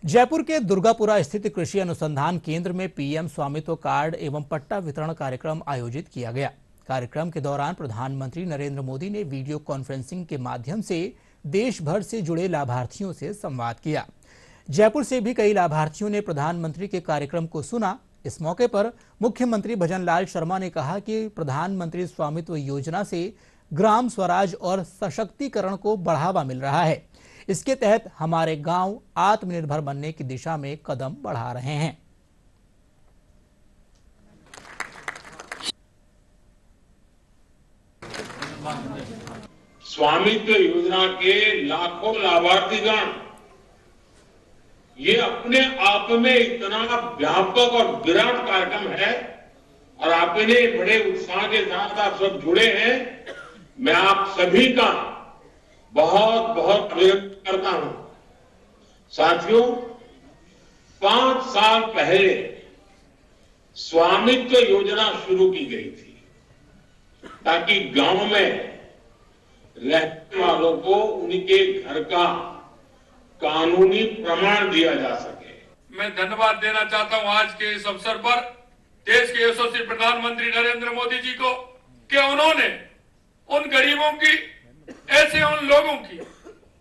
जयपुर के दुर्गापुरा स्थित कृषि अनुसंधान केंद्र में पीएम स्वामित्व कार्ड एवं पट्टा वितरण कार्यक्रम आयोजित किया गया। कार्यक्रम के दौरान प्रधानमंत्री नरेंद्र मोदी ने वीडियो कॉन्फ्रेंसिंग के माध्यम से देश भर से जुड़े लाभार्थियों से संवाद किया। जयपुर से भी कई लाभार्थियों ने प्रधानमंत्री के कार्यक्रम को सुना। इस मौके पर मुख्यमंत्री भजनलाल शर्मा ने कहा कि प्रधानमंत्री स्वामित्व योजना से ग्राम स्वराज और सशक्तिकरण को बढ़ावा मिल रहा है। इसके तहत हमारे गांव आत्मनिर्भर बनने की दिशा में कदम बढ़ा रहे हैं। स्वामित्व योजना के लाखों लाभार्थीगण ये अपने आप में इतना व्यापक और विराट कार्यक्रम है और आपने बड़े उत्साह के साथ आप सब जुड़े हैं। मैं आप सभी का बहुत बहुत अभिनंदन करता हूं। साथियों, 5 साल पहले स्वामित्व योजना शुरू की गई थी ताकि गांव में रहने वालों को उनके घर का कानूनी प्रमाण दिया जा सके। मैं धन्यवाद देना चाहता हूं आज के इस अवसर पर देश के यशस्वी प्रधानमंत्री नरेंद्र मोदी जी को कि उन्होंने उन गरीबों की, ऐसे उन लोगों की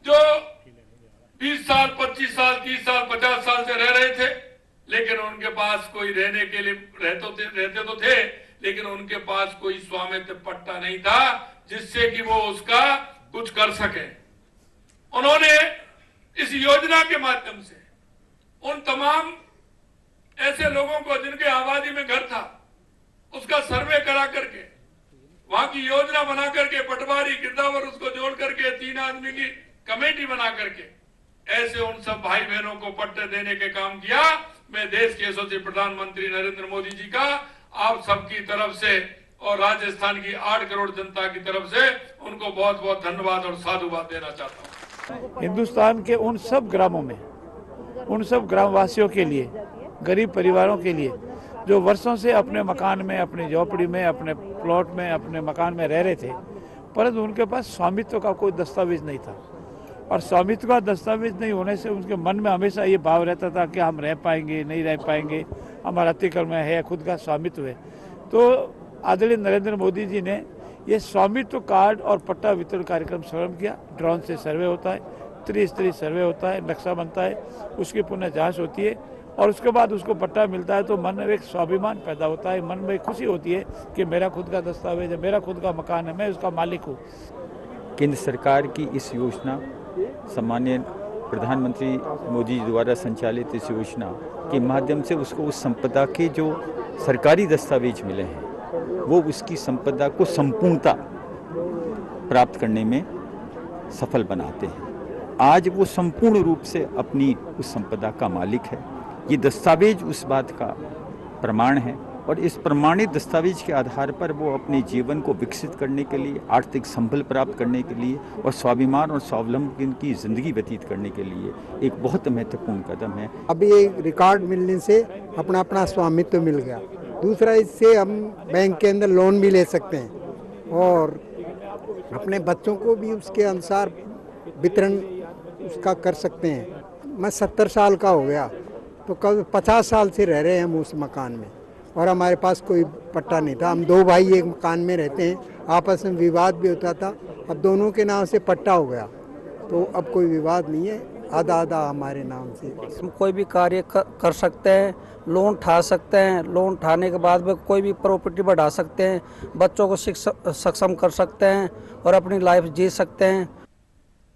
जो 20 साल, 25 साल, 30 साल, 50 साल से रह रहे थे, लेकिन उनके पास कोई रहने के लिए रहते तो थे, लेकिन उनके पास कोई स्वामित्व पट्टा नहीं था जिससे कि वो उसका कुछ कर सके। उन्होंने इस योजना के माध्यम से उन तमाम ऐसे लोगों को जिनके आबादी में घर था उसका सर्वे करा करके, वहां की योजना बना करके, पटवारी गिरदावर उसको जोड़ करके 3 आदमी की कमेटी बना करके ऐसे उन सब भाई बहनों को पट्टे देने के काम किया। मैं देश के यशस्वी प्रधानमंत्री नरेंद्र मोदी जी का आप सबकी तरफ से और राजस्थान की 8 करोड़ जनता की तरफ से उनको बहुत बहुत धन्यवाद और साधुवाद देना चाहता हूँ। हिंदुस्तान के उन सब ग्रामों में, उन सब ग्रामवासियों के लिए, गरीब परिवारों के लिए जो वर्षों से अपने मकान में, अपनी झोपड़ी में, अपने प्लॉट में, अपने मकान में रह रहे थे, परंतु उनके पास स्वामित्व का कोई दस्तावेज नहीं था। और स्वामित्व का दस्तावेज नहीं होने से उनके मन में हमेशा ये भाव रहता था कि हम रह पाएंगे, नहीं रह पाएंगे, हमारा अतिक्रमण है, खुद का स्वामित्व है। तो आदरणीय नरेंद्र मोदी जी ने ये स्वामित्व कार्ड और पट्टा वितरण कार्यक्रम प्रारंभ किया। ड्रोन से सर्वे होता है, त्रिस्तरीय सर्वे होता है, नक्शा बनता है, उसकी पुनः जांच होती है और उसके बाद उसको पट्टा मिलता है तो मन में एक स्वाभिमान पैदा होता है, मन में एक खुशी होती है कि मेरा खुद का दस्तावेज है, मेरा खुद का मकान है, मैं उसका मालिक हूँ। केंद्र सरकार की इस योजना, सम्माननीय प्रधानमंत्री मोदी जी द्वारा संचालित इस योजना के माध्यम से उसको उस संपदा के जो सरकारी दस्तावेज मिले हैं वो उसकी संपदा को संपूर्णता प्राप्त करने में सफल बनाते हैं। आज वो संपूर्ण रूप से अपनी उस संपदा का मालिक है। ये दस्तावेज उस बात का प्रमाण है और इस प्रमाणित दस्तावेज के आधार पर वो अपने जीवन को विकसित करने के लिए, आर्थिक संबल प्राप्त करने के लिए और स्वाभिमान और स्वावलंबन की जिंदगी व्यतीत करने के लिए एक बहुत महत्वपूर्ण कदम है। अभी एक रिकॉर्ड मिलने से अपना अपना स्वामित्व मिल गया। दूसरा, इससे हम बैंक के अंदर लोन भी ले सकते हैं और अपने बच्चों को भी उसके अनुसार वितरण उसका कर सकते हैं। मैं 70 साल का हो गया तो कल 50 साल से रह रहे हैं हम उस मकान में और हमारे पास कोई पट्टा नहीं था। हम 2 भाई एक मकान में रहते हैं, आपस में विवाद भी होता था। अब दोनों के नाम से पट्टा हो गया तो अब कोई विवाद नहीं है, आधा आधा हमारे नाम से। हम कोई भी कार्य कर सकते हैं, लोन उठा सकते हैं, लोन उठाने के बाद में कोई भी प्रॉपर्टी बढ़ा सकते हैं, बच्चों को सक्षम कर सकते हैं और अपनी लाइफ जी सकते हैं।